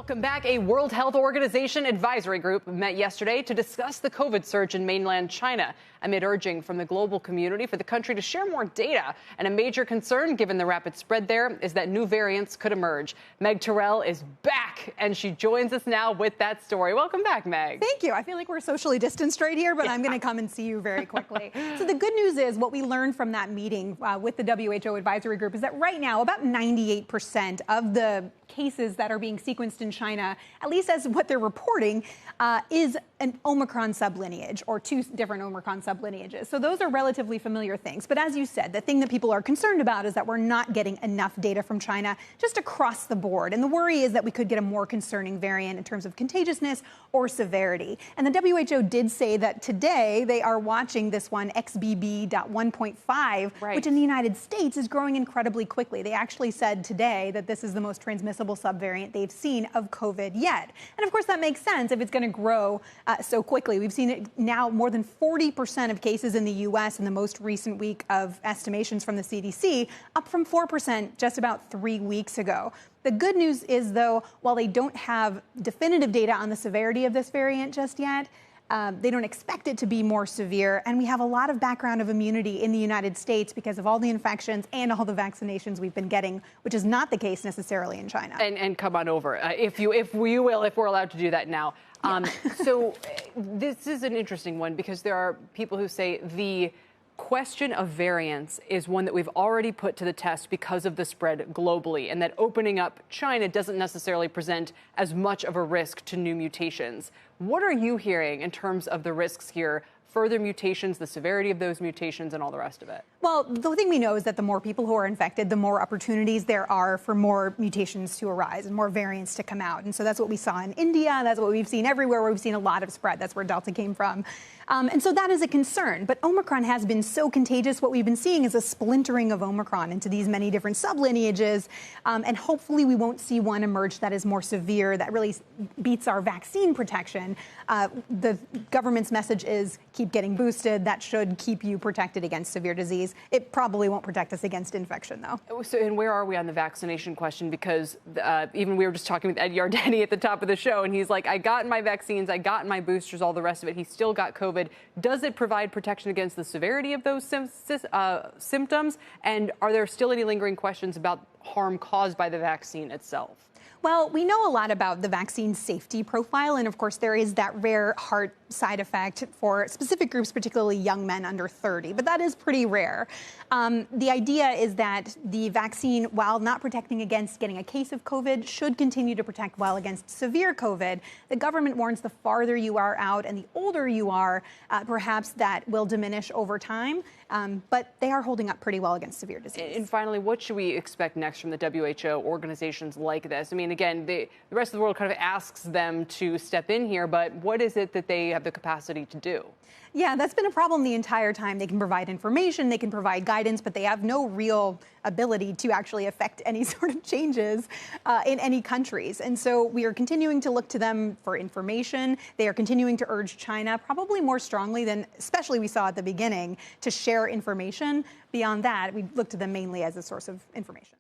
Welcome back. A World Health Organization advisory group met yesterday to discuss the COVID surge in mainland China, amid urging from the global community for the country to share more data. And a major concern, given the rapid spread there, is that new variants could emerge. Meg Terrell is back, and she joins us now with that story. Welcome back, Meg. Thank you. I feel like we're socially distanced right here, but I'm going to come and see you very quickly. So the good news is what we learned from that meeting with the WHO advisory group is that right now about 98% of the cases that are being sequenced in China, at least as what they're reporting, is an Omicron sublineage or two different Omicron sublineages. So those are relatively familiar things. But as you said, the thing that people are concerned about is that we're not getting enough data from China just across the board. And the worry is that we could get a more concerning variant in terms of contagiousness or severity. And the WHO did say that today they are watching this one, XBB.1.5, right, which in the United States is growing incredibly quickly. They actually said today that this is the most transmissible subvariant they've seen of COVID yet. And of course, that makes sense if it's going to grow so quickly. We've seen it now more than 40% of cases in the U.S. in the most recent week of estimations from the CDC, up from 4% just about 3 weeks ago. The good news is, though, while they don't have definitive data on the severity of this variant just yet, they don't expect it to be more severe. And we have a lot of background of immunity in the United States because of all the infections and all the vaccinations we've been getting, which is not the case necessarily in China. And come on over, if we're allowed to do that now. So this is an interesting one because there are people who say the question of variants is one that we've already put to the test because of the spread globally, and that opening up China doesn't necessarily present as much of a risk to new mutations. What are you hearing in terms of the risks here? Further mutations, the severity of those mutations, and all the rest of it? Well, the thing we know is that the more people who are infected, the more opportunities there are for more mutations to arise and more variants to come out. And so that's what we saw in India. That's what we've seen everywhere where we've seen a lot of spread. That's where Delta came from. And so that is a concern. But Omicron has been so contagious. What we've been seeing is a splintering of Omicron into these many different sublineages. And hopefully we won't see one emerge that is more severe, that really beats our vaccine protection. The government's message is keep getting boosted. That should keep you protected against severe disease. It probably won't protect us against infection, though. So, and where are we on the vaccination question? Because even we were just talking with Ed Yardeni at the top of the show, and he's like, I got my vaccines, I got my boosters, all the rest of it. He still got COVID. Does it provide protection against the severity of those symptoms? And are there still any lingering questions about harm caused by the vaccine itself? Well, we know a lot about the vaccine safety profile, and of course there is that rare heart side effect for specific groups, particularly young men under 30, but that is pretty rare. The idea is that the vaccine, while not protecting against getting a case of COVID, should continue to protect well against severe COVID. The government warns the farther you are out and the older you are, perhaps that will diminish over time, but they are holding up pretty well against severe disease. And finally, what should we expect next from the WHO, organizations like this? I mean, again, the rest of the world kind of asks them to step in here, but what is it that they have the capacity to do? Yeah, that's been a problem the entire time. They can provide information, they can provide guidance, but they have no real ability to actually affect any sort of changes in any countries. And so we are continuing to look to them for information. They are continuing to urge China, probably more strongly than especially we saw at the beginning, to share information. Beyond that, we look to them mainly as a source of information.